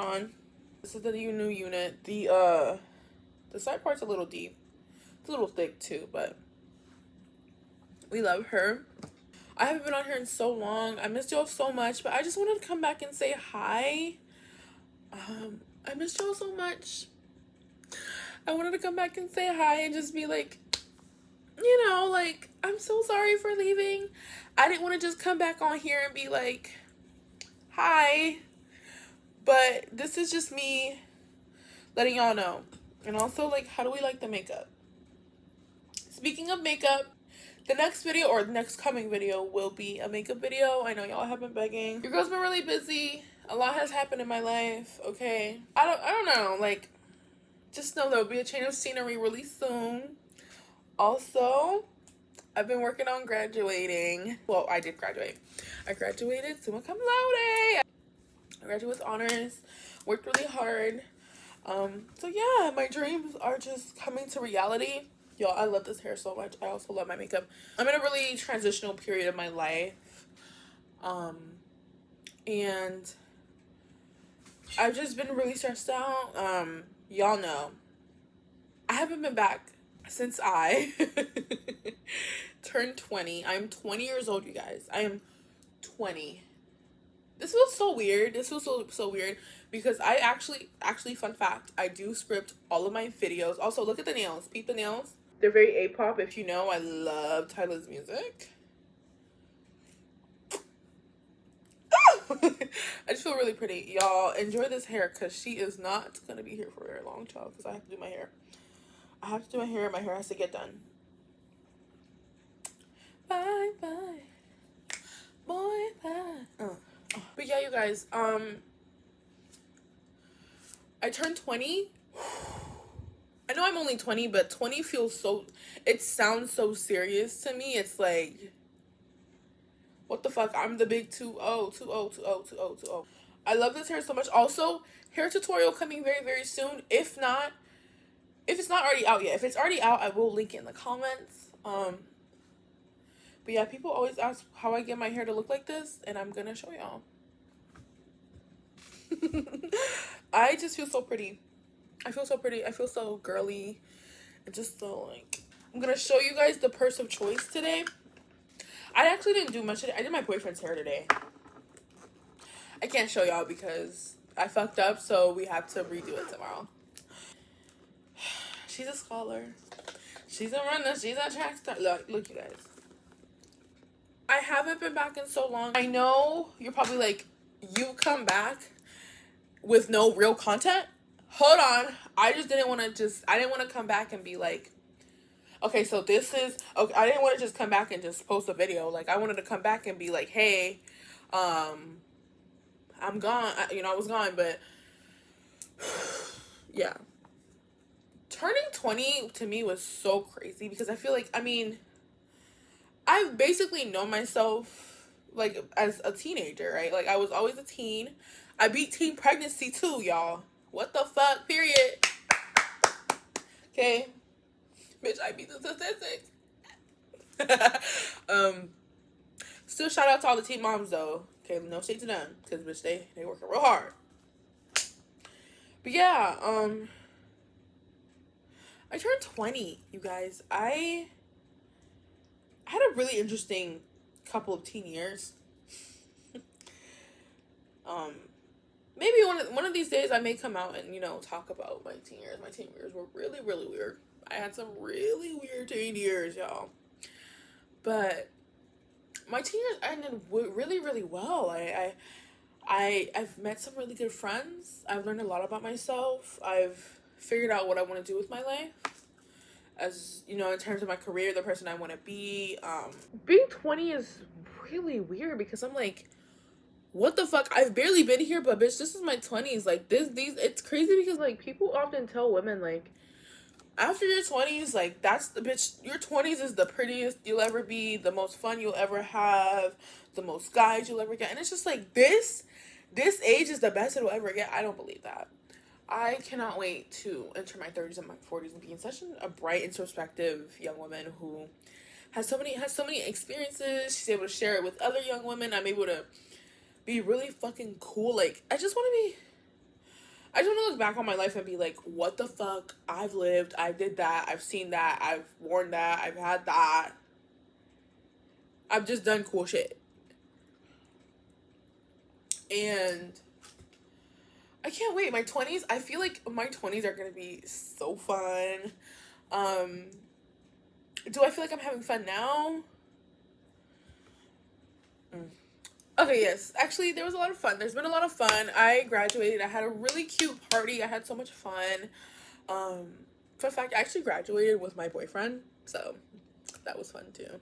on. This is the new unit. The side part's a little deep. It's a little thick too, but we love her. I haven't been on here in so long. I missed y'all so much, but I just wanted to come back and say hi. I missed y'all so much. I wanted to come back and say hi and just be like, you know, like, I'm so sorry for leaving. I didn't want to just come back on here and be like, hi. But this is just me letting y'all know. And also, like, how do we like the makeup? Speaking of makeup, the next video or the next coming video will be a makeup video. I know y'all have been begging. Your girl's been really busy. A lot has happened in my life, okay? I don't know, like, just know there'll be a change of scenery really soon. Also, I've been working on graduating. Well, I did graduate. I graduated summa cum laude. I graduated with honors. Worked really hard. So yeah, my dreams are just coming to reality. Y'all, I love this hair so much. I also love my makeup. I'm in a really transitional period of my life. And I've just been really stressed out. Y'all know, I haven't been back since I turned 20. I'm 20 years old, you guys. I am 20. This feels so weird. This feels so weird because I actually, fun fact, I do script all of my videos. Also, look at the nails. Peep the nails. They're very A-pop. If you know, I love Tyler's music. I just feel really pretty. Y'all, enjoy this hair because she is not going to be here for a very long, child, because I have to do my hair. I have to do my hair. My hair has to get done. Bye, bye. Boy, bye. But yeah, you guys, I turned 20. I know I'm only 20, but 20 feels so, it sounds so serious to me. It's like, what the fuck? I'm the big 2-0, 2-0, 2-0, 2-0, 2-0. I love this hair so much. Also, hair tutorial coming very, very soon. If it's not already out yet. If it's already out, I will link it in the comments. But yeah, people always ask how I get my hair to look like this, and I'm gonna show y'all. I just feel so pretty. I feel so pretty. I feel so girly. And just so, like, I'm gonna show you guys the purse of choice today. I actually didn't do much today. I did my boyfriend's hair today. I can't show y'all because I fucked up, so we have to redo it tomorrow. She's a scholar. She's a runner. She's a track star. Look, you guys. I haven't been back in so long. I know you're probably like, you come back with no real content. Hold on. I didn't want to come back and be like, okay, so this is, okay, I didn't want to just come back and just post a video. Like, I wanted to come back and be like, hey, I'm gone. I was gone, but yeah. Turning 20 to me was so crazy because I feel like, I've basically known myself, like, as a teenager, right? Like, I was always a teen. I beat teen pregnancy, too, y'all. What the fuck? Period. Okay? Bitch, I beat the statistics. Still shout out to all the teen moms, though. Okay, no shade to them. Because, bitch, they working real hard. But, yeah, I turned 20, you guys. I had a really interesting couple of teen years. Maybe one of these days I may come out and, talk about my teen years. My teen years were really, really weird. I had some really weird teen years, y'all. But my teen years ended really, really well. I've met some really good friends. I've learned a lot about myself. I've figured out what I want to do with my life. As, in terms of my career, the person I want to be. Being 20 is really weird because I'm like, what the fuck? I've barely been here, but bitch, this is my 20s. Like, it's crazy because, like, people often tell women, like, after your 20s, like, that's the bitch, your 20s is the prettiest you'll ever be, the most fun you'll ever have, the most guys you'll ever get. And it's just like, this age is the best it'll ever get. I don't believe that. I cannot wait to enter my 30s and my 40s and being such a bright, introspective young woman who has so many experiences. She's able to share it with other young women. I'm able to be really fucking cool. Like, I just want to be I just want to look back on my life and be like, what the fuck? I've lived, I did that, I've seen that, I've worn that, I've had that. I've just done cool shit. And I can't wait. My 20s, I feel like my 20s are going to be so fun. Do I feel like I'm having fun now? Okay, yes. Actually, there was a lot of fun. There's been a lot of fun. I graduated. I had a really cute party. I had so much fun. Fun fact, I actually graduated with my boyfriend. So, that was fun too.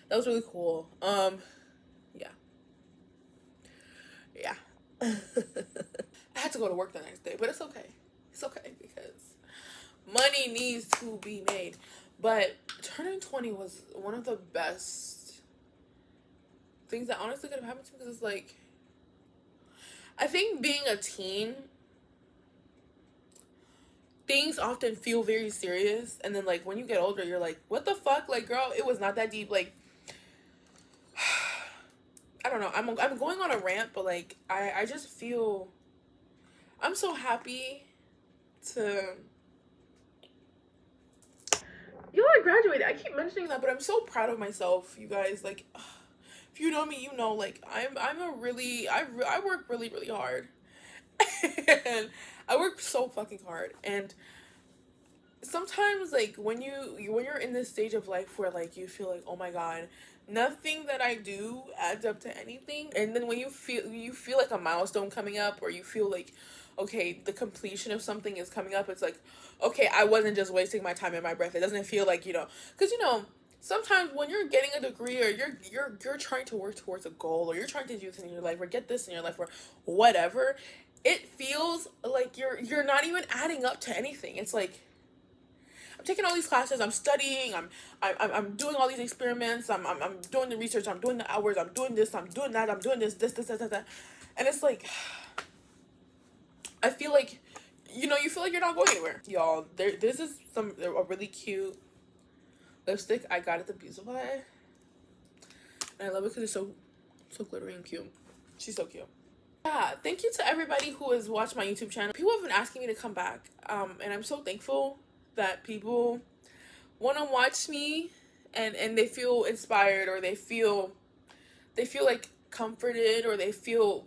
That was really cool. Yeah. Yeah. I had to go to work the next day, but it's okay. It's okay because money needs to be made. But turning 20 was one of the best things that honestly could have happened to me, because it's like, I think being a teen, things often feel very serious, and then like when you get older, you're like, what the fuck? Like, girl, it was not that deep. Like, I don't know. I'm going on a rant, but like I just feel I'm so happy to, I graduated. I keep mentioning that, but I'm so proud of myself, you guys. Like, if you know me, you know, like I'm a really I work really really hard, and I work so fucking hard. And sometimes, like when you're in this stage of life where like you feel like, oh my god, nothing that I do adds up to anything, and then when you feel like a milestone coming up, or you feel like, okay, the completion of something is coming up, it's like, okay, I wasn't just wasting my time and my breath. It doesn't feel like, because sometimes when you're getting a degree, or you're trying to work towards a goal, or you're trying to do this in your life, or get this in your life, or whatever, it feels like you're not even adding up to anything. It's like, I'm taking all these classes, I'm studying, I'm doing all these experiments, I'm doing the research, I'm doing the hours, I'm doing this, I'm doing that, I'm doing this, that. And it's like, I feel like, you feel like you're not going anywhere. Y'all, this is a really cute lipstick I got at the beauty supply. And I love it because it's so glittery and cute. She's so cute. Yeah, thank you to everybody who has watched my YouTube channel. People have been asking me to come back, and I'm so thankful that people want to watch me, and they feel inspired, or they feel like comforted, or they feel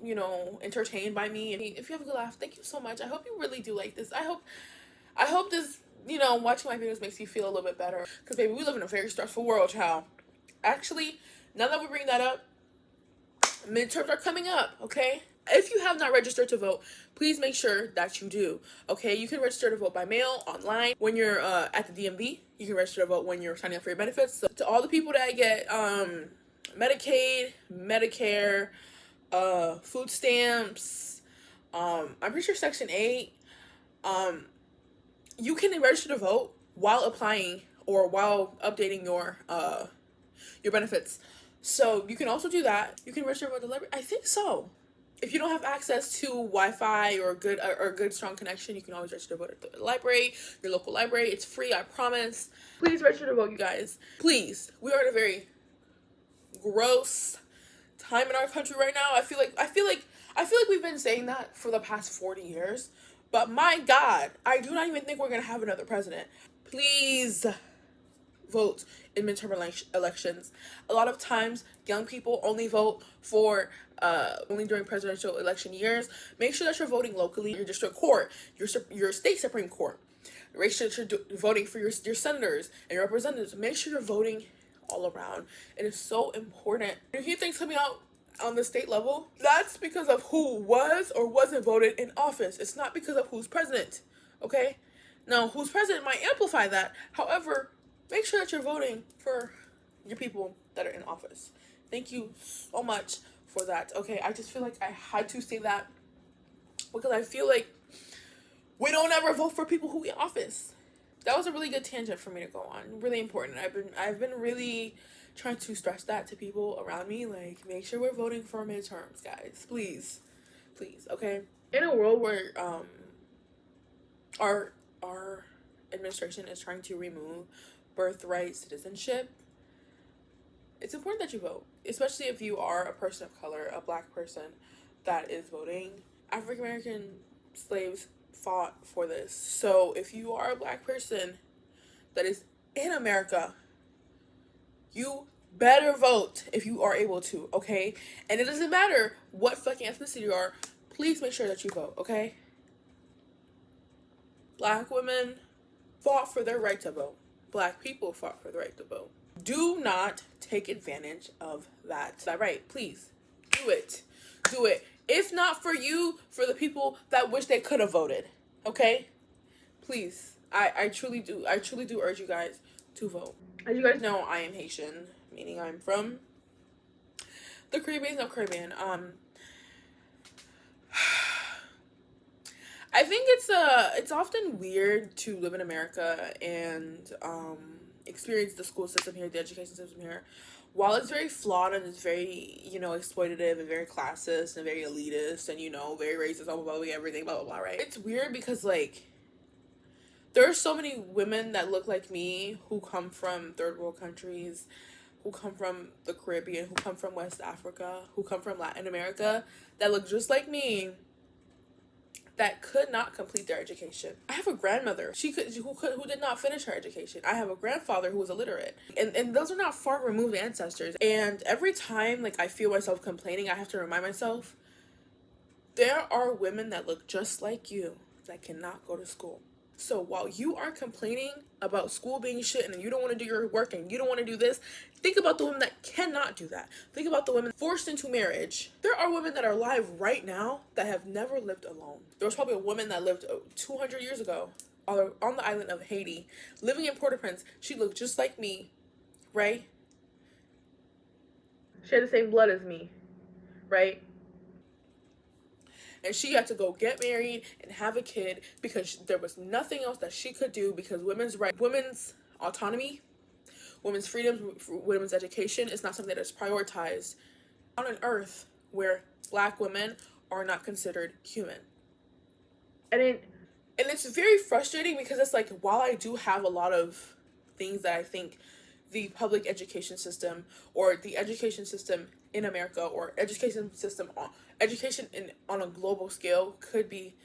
entertained by me. And if you have a good laugh, thank you so much. I hope you really do like this. I hope this, watching my videos makes you feel a little bit better, because baby, we live in a very stressful world, child. Actually, now that we bring that up, midterms are coming up, okay? If you have not registered to vote, please make sure that you do, okay? You can register to vote by mail, online, when you're at the DMV. You can register to vote when you're signing up for your benefits. So to all the people that get Medicaid, Medicare, food stamps, I'm pretty sure Section 8, you can register to vote while applying, or while updating your benefits. So you can also do that. You can register to vote at the library. I think so. If you don't have access to Wi-Fi or good strong connection, you can always register to vote at the library, your local library. It's free, I promise. Please register to vote, you guys. Please. We are in a very gross time in our country right now. I feel like we've been saying that for the past 40 years. But my God, I do not even think we're gonna have another president. Please vote in midterm elections. A lot of times, young people only vote for only during presidential election years. Make sure that you're voting locally, your district court, your state Supreme Court. Make sure that you're voting for your senators and your representatives. Make sure you're voting all around. It is so important. If you think coming out on the state level, that's because of who was or wasn't voted in office. It's not because of who's president, okay? Now, who's president might amplify that. However, make sure that you're voting for your people that are in office. Thank you so much for that. Okay, I just feel like I had to say that, because I feel like we don't ever vote for people who in office. That was a really good tangent for me to go on. Really important. I've been really trying to stress that to people around me. Like, make sure we're voting for midterms, guys. Please, okay? In a world where our administration is trying to remove birthright citizenship, it's important that you vote, especially if you are a person of color, a black person that is voting. African American slaves fought for this. So if you are a black person that is in America, you better vote if you are able to, okay? And it doesn't matter what fucking ethnicity you are, please make sure that you vote, okay? Black women fought for their right to vote. Black people fought for the right to vote. Do not take advantage of that. That right, please. Do it. Do it. If not for you, for the people that wish they could have voted. Okay? Please. I truly do. I truly do urge you guys to vote. As you guys know, I am Haitian, meaning I'm from the Caribbean. I think it's often weird to live in America and experience the school system here, the education system here. While it's very flawed and it's very, exploitative and very classist and very elitist and, very racist, blah, blah, blah, everything, blah, blah, blah, right? It's weird because, like, there are so many women that look like me who come from third world countries, who come from the Caribbean, who come from West Africa, who come from Latin America, that look just like me, that could not complete their education. I have a grandmother who did not finish her education. I have a grandfather who was illiterate. And those are not far removed ancestors. And every time I feel myself complaining, I have to remind myself there are women that look just like you that cannot go to school. So while you are complaining about school being shit and you don't want to do your work and you don't want to do this, think about the women that cannot do that. Think about the women forced into marriage. There are women that are alive right now that have never lived alone. There was probably a woman that lived 200 years ago on the island of Haiti, living in Port-au-Prince. She looked just like me, right? She had the same blood as me, right? And she had to go get married and have a kid because there was nothing else that she could do, because women's rights, women's autonomy, women's freedom, women's education is not something that is prioritized on an earth where black women are not considered human. And it's very frustrating because it's like, while I do have a lot of things that I think the public education system or the education system in America or education on a global scale could be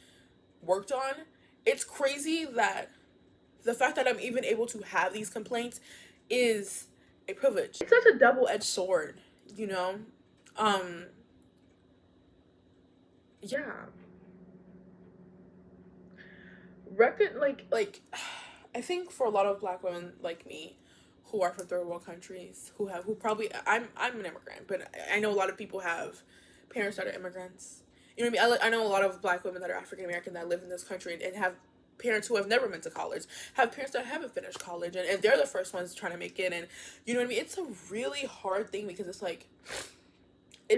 worked on, it's crazy that the fact that I'm even able to have these complaints is a privilege. It's such a double-edged sword, yeah. I think for a lot of black women like me who are from third world countries, who I'm an immigrant, but I know a lot of people have parents that are immigrants. You know what I mean? I know a lot of black women that are African American that live in this country and have parents who have never been to college, have parents that haven't finished college, and they're the first ones trying to make it. And you know what I mean? It's a really hard thing because it's like, I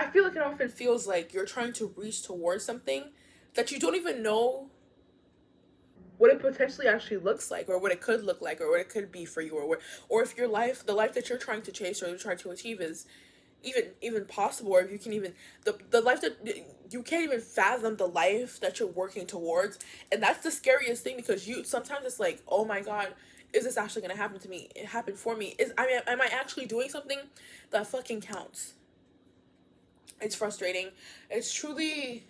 feel like it often feels like you're trying to reach towards something that you don't even know what it potentially actually looks like, or what it could look like, or what it could be for you, or if the life that you're trying to chase or you're trying to achieve is even possible, or if you can even the life that you can't even fathom, the life that you're working towards. And that's the scariest thing, because sometimes it's like, oh my god, is this actually gonna happen to me? It happened for me. Am I actually doing something that fucking counts? It's frustrating. It's truly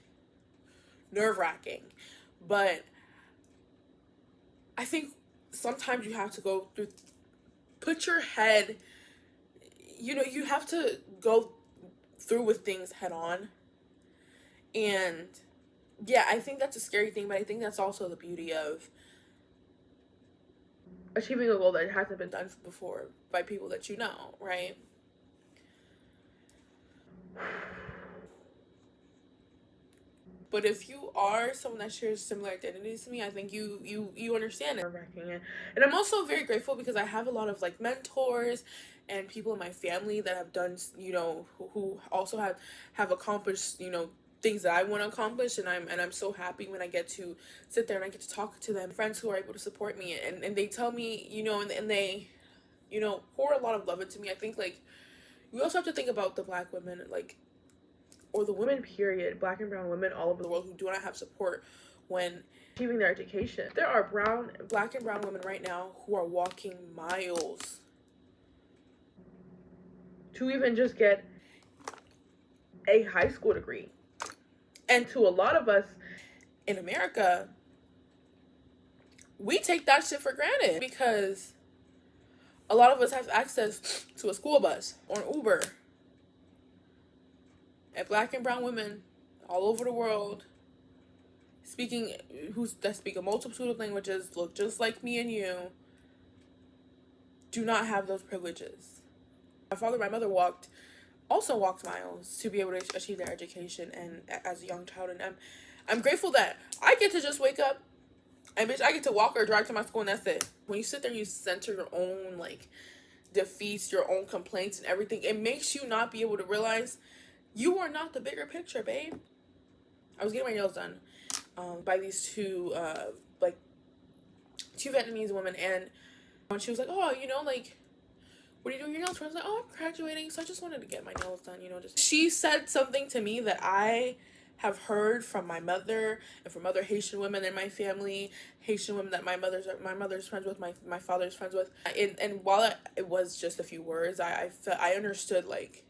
nerve-wracking. But I think sometimes you have to put your head, you have to go through with things head on. And yeah, I think that's a scary thing, but I think that's also the beauty of achieving a goal that hasn't been done before by people that you know, right? But if you are someone that shares similar identities to me, I think you understand it. And I'm also very grateful because I have a lot of mentors and people in my family that have done, who also have accomplished, things that I want to accomplish, and I'm so happy when I get to sit there and I get to talk to them. Friends who are able to support me, and they tell me, and they, pour a lot of love into me. I think we also have to think about the black women, or the women period, black and brown women all over the world who do not have support when achieving their education. There are black and brown women right now who are walking miles to even just get a high school degree. And to a lot of us in America, we take that shit for granted because a lot of us have access to a school bus or an Uber. And black and brown women all over the world that speak a multitude of languages, look just like me and you, do not have those privileges. My father and my mother also walked miles to be able to achieve their education and as a young child, and I'm grateful that I get to just wake up and bitch, I get to walk or drive to my school and that's it. When you sit there and you center your own like defeats, your own complaints and everything, it makes you not be able to realize you are not the bigger picture, babe. I was getting my nails done by these two Vietnamese women, and she was like, oh, like, what are you doing your nails for? I was like, oh, I'm graduating, so I just wanted to get my nails done, just. She said something to me that I have heard from my mother and from other Haitian women in my family, Haitian women that my mother's friends with, my father's friends with. And while it was just a few words, I understood like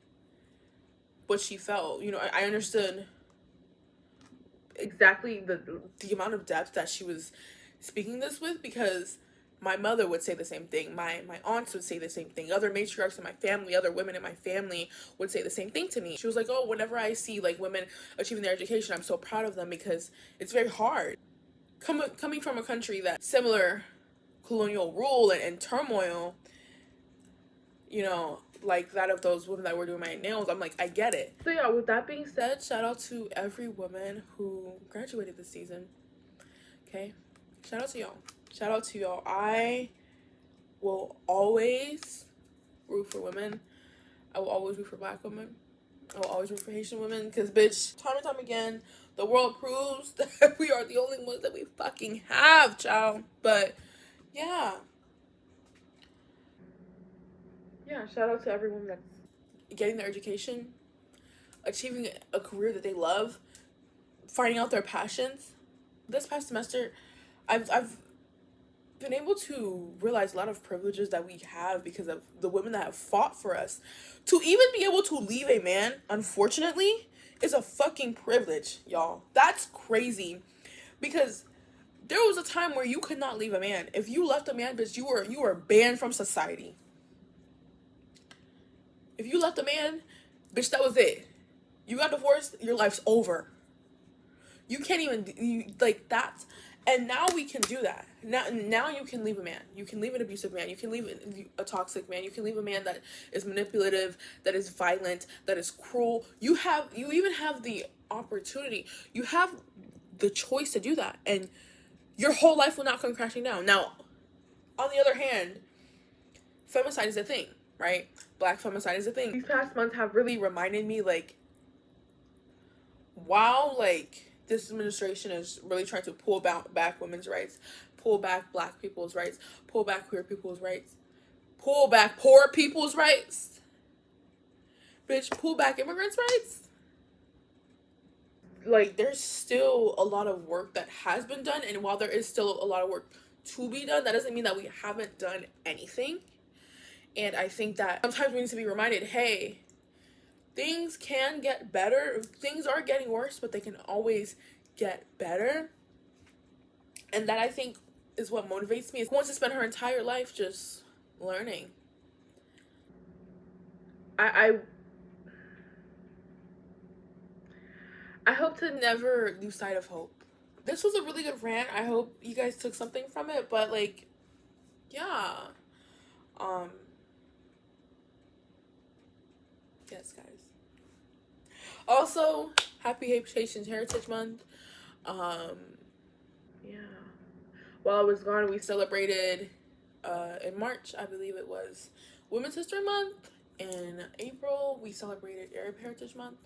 what she felt. I understood exactly the amount of depth that she was speaking this with, because my mother would say the same thing. My aunts would say the same thing. Other matriarchs in my family, other women in my family would say the same thing to me. She was like, oh, whenever I see like women achieving their education, I'm so proud of them because it's very hard. Coming from a country that similar colonial rule and turmoil, like that of those women that were doing my nails, I'm like, I get it. So yeah, with that being said, shout out to every woman who graduated this season. Okay? Shout out to y'all. Shout out to y'all. I will always root for women. I will always root for black women. I will always root for Haitian women because, bitch, time and time again, the world proves that we are the only ones that we fucking have, child. But, yeah. Yeah, shout out to everyone that's getting their education, achieving a career that they love, finding out their passions. This past semester, I've been able to realize a lot of privileges that we have because of the women that have fought for us. To even be able to leave a man, unfortunately, is a fucking privilege, y'all. That's crazy. Because there was a time where you could not leave a man. If you left a man, bitch, you were banned from society. If you left a man, bitch, that was it. You got divorced, your life's over. You can't even, that's, and now we can do that. Now you can leave a man. You can leave an abusive man. You can leave a toxic man. You can leave a man that is manipulative, that is violent, that is cruel. You even have the opportunity. You have the choice to do that. And your whole life will not come crashing down. Now, on the other hand, femicide is a thing, right? Black femicide is a thing. These past months have really reminded me, like, wow, like, this administration is really trying to pull back women's rights, pull back black people's rights, pull back queer people's rights, pull back poor people's rights. Bitch, pull back immigrants' rights. Like, there's still a lot of work that has been done, and while there is still a lot of work to be done, that doesn't mean that we haven't done anything. And I think that sometimes we need to be reminded, hey, things can get better. Things are getting worse, but they can always get better. And that, I think, is what motivates me. Who wants to spend her entire life just learning? I hope to never lose sight of hope. This was a really good rant. I hope you guys took something from it. But, like, yeah. Yes, guys. Also, happy Haitian Heritage Month. Yeah. While I was gone, we celebrated in March, I believe it was Women's History Month. In April, we celebrated Arab Heritage Month.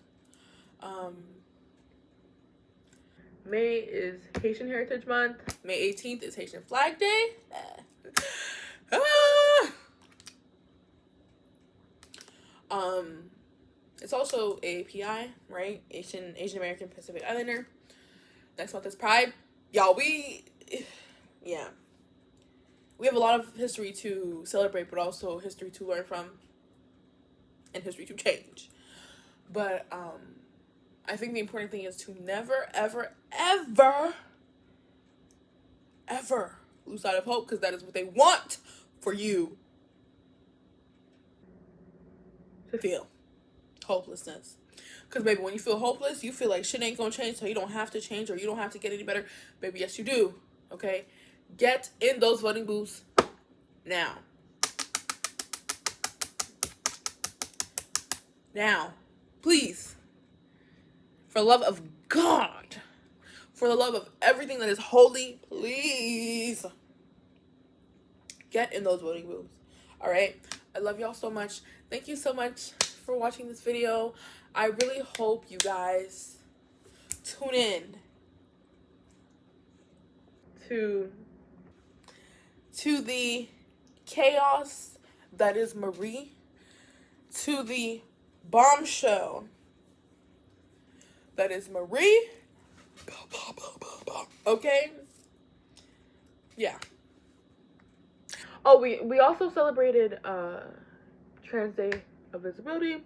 May is Haitian Heritage Month. May 18th is Haitian Flag Day. It's also API, right? Asian American Pacific Islander. Next month is Pride. Y'all, we have a lot of history to celebrate, but also history to learn from and history to change. But I think the important thing is to never, ever, ever, ever lose sight of hope, because that is what they want for you to feel. Hopelessness. Because, baby, when you feel hopeless, you feel like shit ain't gonna change, so you don't have to change or you don't have to get any better. Baby, yes, you do. Okay? Get in those voting booths now. Now. Please. For the love of God. For the love of everything that is holy, please. Get in those voting booths. All right? I love y'all so much. Thank you so much for watching this video. I really hope you guys tune in to the chaos that is Marie, to the bombshell that is Marie. Okay? Yeah. Oh, we also celebrated Trans Day of Visibility,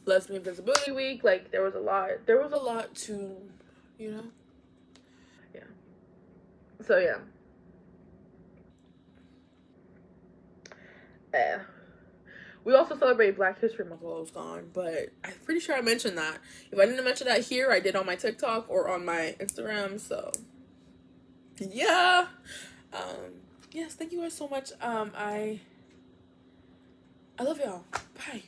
Lesbian Visibility Week. Like, there was a lot to, you know. Yeah. So yeah. We also celebrate Black History Month while I was gone, but I'm pretty sure I mentioned that. If I didn't mention that here, I did on my TikTok or on my Instagram. So yeah. Yes, thank you guys so much. I love y'all. Bye.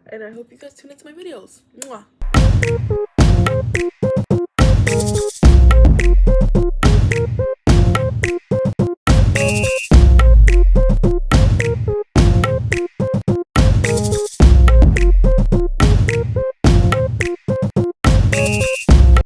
And I hope you guys tune into my videos. Mwah.